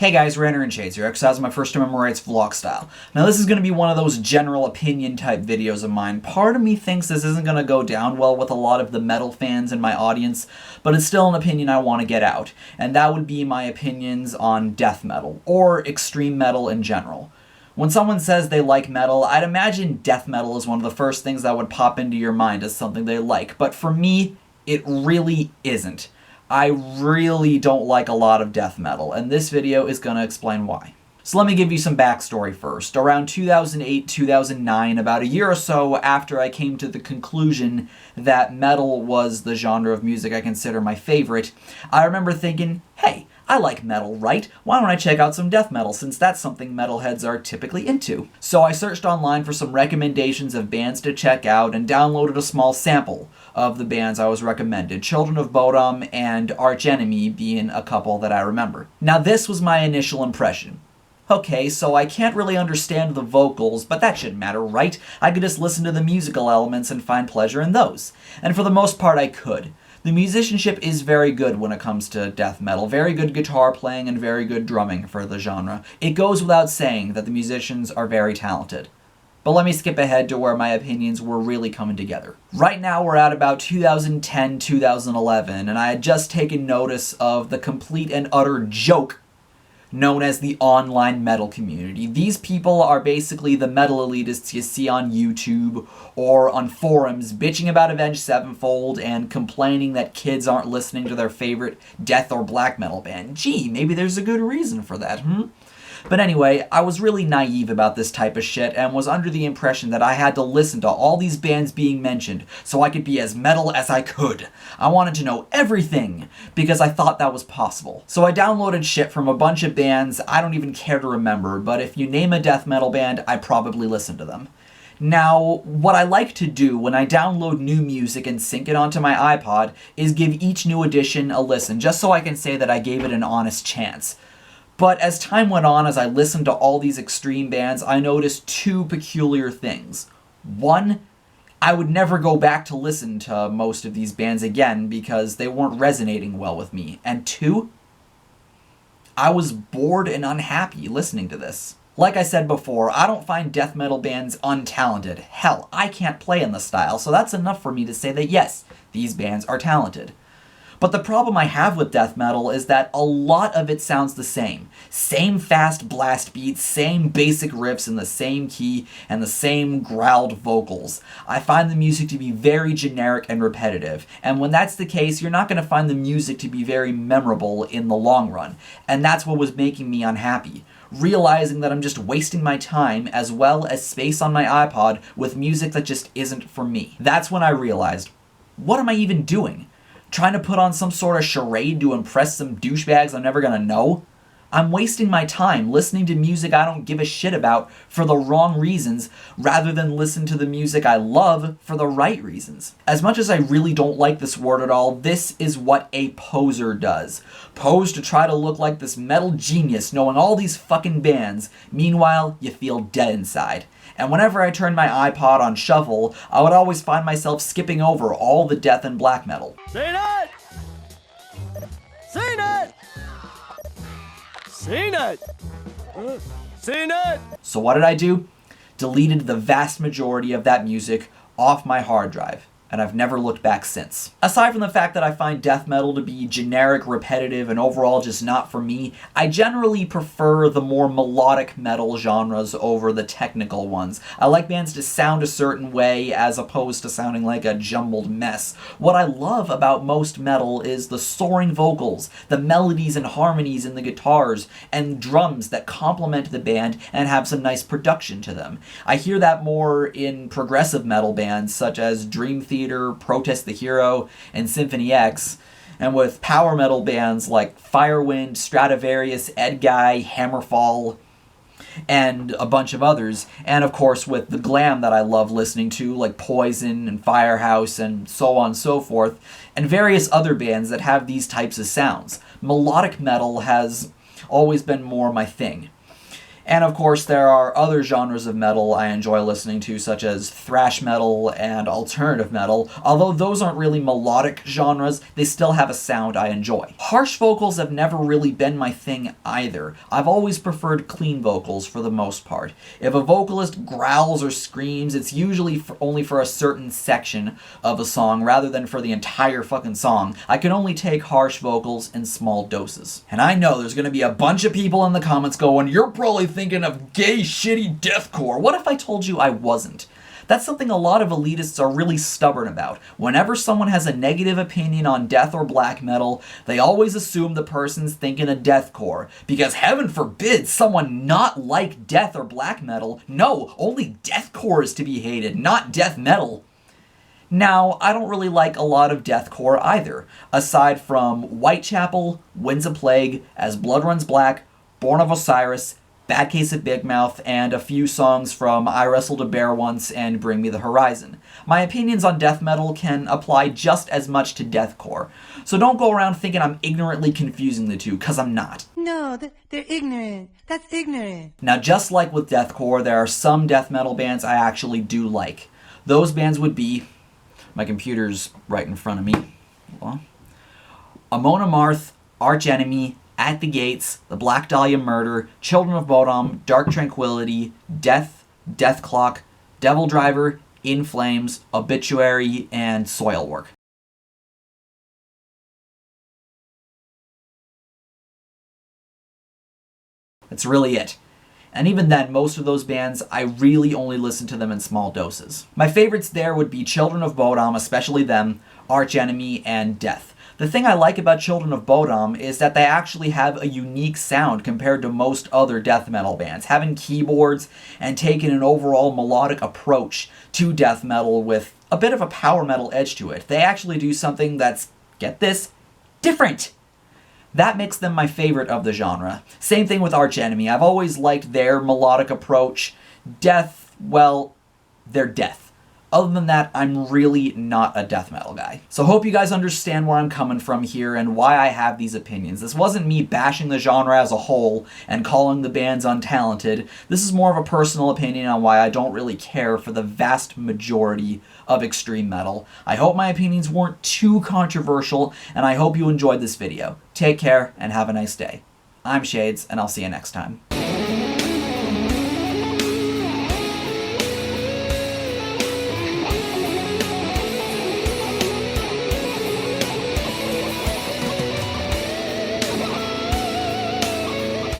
Hey guys, RanterInShades here, exercising my first Amendment rights vlog style. Now this is going to be one of those general opinion type videos of mine. Part of me thinks this isn't going to go down well with a lot of the metal fans in my audience, but it's still an opinion I want to get out. And that would be my opinions on death metal, or extreme metal in general. When someone says they like metal, I'd imagine death metal is one of the first things that would pop into your mind as something they like, but for me, it really isn't. I really don't like a lot of death metal, and this video is going to explain why. So let me give you some backstory first. Around 2008-2009, about a year or so after I came to the conclusion that metal was the genre of music I consider my favorite, I remember thinking, hey, I like metal, right? Why don't I check out some death metal, since that's something metalheads are typically into? So I searched online for some recommendations of bands to check out and downloaded a small sample of the bands I was recommended, Children of Bodom and Arch Enemy being a couple that I remember. Now this was my initial impression. Okay, so I can't really understand the vocals, but that shouldn't matter, right? I could just listen to the musical elements and find pleasure in those. And for the most part I could. The musicianship is very good when it comes to death metal. Very good guitar playing and very good drumming for the genre. It goes without saying that the musicians are very talented. But let me skip ahead to where my opinions were really coming together. Right now we're at about 2010-2011, and I had just taken notice of the complete and utter joke known as the online metal community. These people are basically the metal elitists you see on YouTube or on forums bitching about Avenged Sevenfold and complaining that kids aren't listening to their favorite death or black metal band. Gee, maybe there's a good reason for that, But anyway, I was really naive about this type of shit and was under the impression that I had to listen to all these bands being mentioned so I could be as metal as I could. I wanted to know everything because I thought that was possible. So I downloaded shit from a bunch of bands I don't even care to remember, but if you name a death metal band, I probably listen to them. Now, what I like to do when I download new music and sync it onto my iPod is give each new edition a listen, just so I can say that I gave it an honest chance. But as time went on, as I listened to all these extreme bands, I noticed two peculiar things. One, I would never go back to listen to most of these bands again because they weren't resonating well with me. And two, I was bored and unhappy listening to this. Like I said before, I don't find death metal bands untalented. Hell, I can't play in the style, so that's enough for me to say that yes, these bands are talented. But the problem I have with death metal is that a lot of it sounds the same. Same fast blast beats, same basic riffs in the same key, and the same growled vocals. I find the music to be very generic and repetitive, and when that's the case, you're not going to find the music to be very memorable in the long run. And that's what was making me unhappy. Realizing that I'm just wasting my time as well as space on my iPod with music that just isn't for me. That's when I realized, what am I even doing? Trying to put on some sort of charade to impress some douchebags I'm never gonna know? I'm wasting my time listening to music I don't give a shit about for the wrong reasons, rather than listen to the music I love for the right reasons. As much as I really don't like this word at all, this is what a poser does. Pose to try to look like this metal genius knowing all these fucking bands. Meanwhile, you feel dead inside. And whenever I turned my iPod on shuffle, I would always find myself skipping over all the death and black metal. Seen it! Seen it! Seen it! Seen it! So what did I do? Deleted the vast majority of that music off my hard drive. And I've never looked back since. Aside from the fact that I find death metal to be generic, repetitive, and overall just not for me, I generally prefer the more melodic metal genres over the technical ones. I like bands to sound a certain way as opposed to sounding like a jumbled mess. What I love about most metal is the soaring vocals, the melodies and harmonies in the guitars, and drums that complement the band and have some nice production to them. I hear that more in progressive metal bands such as Dream Theater, Protest the Hero, and Symphony X, and with power metal bands like Firewind, Stratovarius, Edguy, Hammerfall, and a bunch of others, and of course with the glam that I love listening to like Poison and Firehouse and so on and so forth, and various other bands that have these types of sounds. Melodic metal has always been more my thing. And of course, there are other genres of metal I enjoy listening to, such as thrash metal and alternative metal. Although those aren't really melodic genres, they still have a sound I enjoy. Harsh vocals have never really been my thing either. I've always preferred clean vocals for the most part. If a vocalist growls or screams, it's usually only for a certain section of a song rather than for the entire fucking song. I can only take harsh vocals in small doses. And I know there's gonna be a bunch of people in the comments going, "You're probably thinking of gay, shitty deathcore." What if I told you I wasn't? That's something a lot of elitists are really stubborn about. Whenever someone has a negative opinion on death or black metal, they always assume the person's thinking of deathcore. Because heaven forbid someone not like death or black metal. No, only deathcore is to be hated, not death metal. Now, I don't really like a lot of deathcore either. Aside from Whitechapel, Winds of Plague, As Blood Runs Black, Born of Osiris, Bad Case at Big Mouth, and a few songs from I Wrestled a Bear Once and Bring Me the Horizon. My opinions on death metal can apply just as much to deathcore, so don't go around thinking I'm ignorantly confusing the two, cause I'm not. No, they're ignorant. That's ignorant. Now, just like with deathcore, there are some death metal bands I actually do like. Those bands would be... My computer's right in front of me. Hold on. Amon Amarth, Arch Enemy, At the Gates, The Black Dahlia Murder, Children of Bodom, Dark Tranquillity, Death, Death Clock, Devil Driver, In Flames, Obituary, and Soilwork. That's really it. And even then, most of those bands, I really only listen to them in small doses. My favorites there would be Children of Bodom, especially them, Arch Enemy, and Death. The thing I like about Children of Bodom is that they actually have a unique sound compared to most other death metal bands, having keyboards and taking an overall melodic approach to death metal with a bit of a power metal edge to it. They actually do something that's, get this, different. That makes them my favorite of the genre. Same thing with Arch Enemy. I've always liked their melodic approach. Death, well, they're death. Other than that, I'm really not a death metal guy. So hope you guys understand where I'm coming from here and why I have these opinions. This wasn't me bashing the genre as a whole and calling the bands untalented. This is more of a personal opinion on why I don't really care for the vast majority of extreme metal. I hope my opinions weren't too controversial, and I hope you enjoyed this video. Take care and have a nice day. I'm Shades, and I'll see you next time.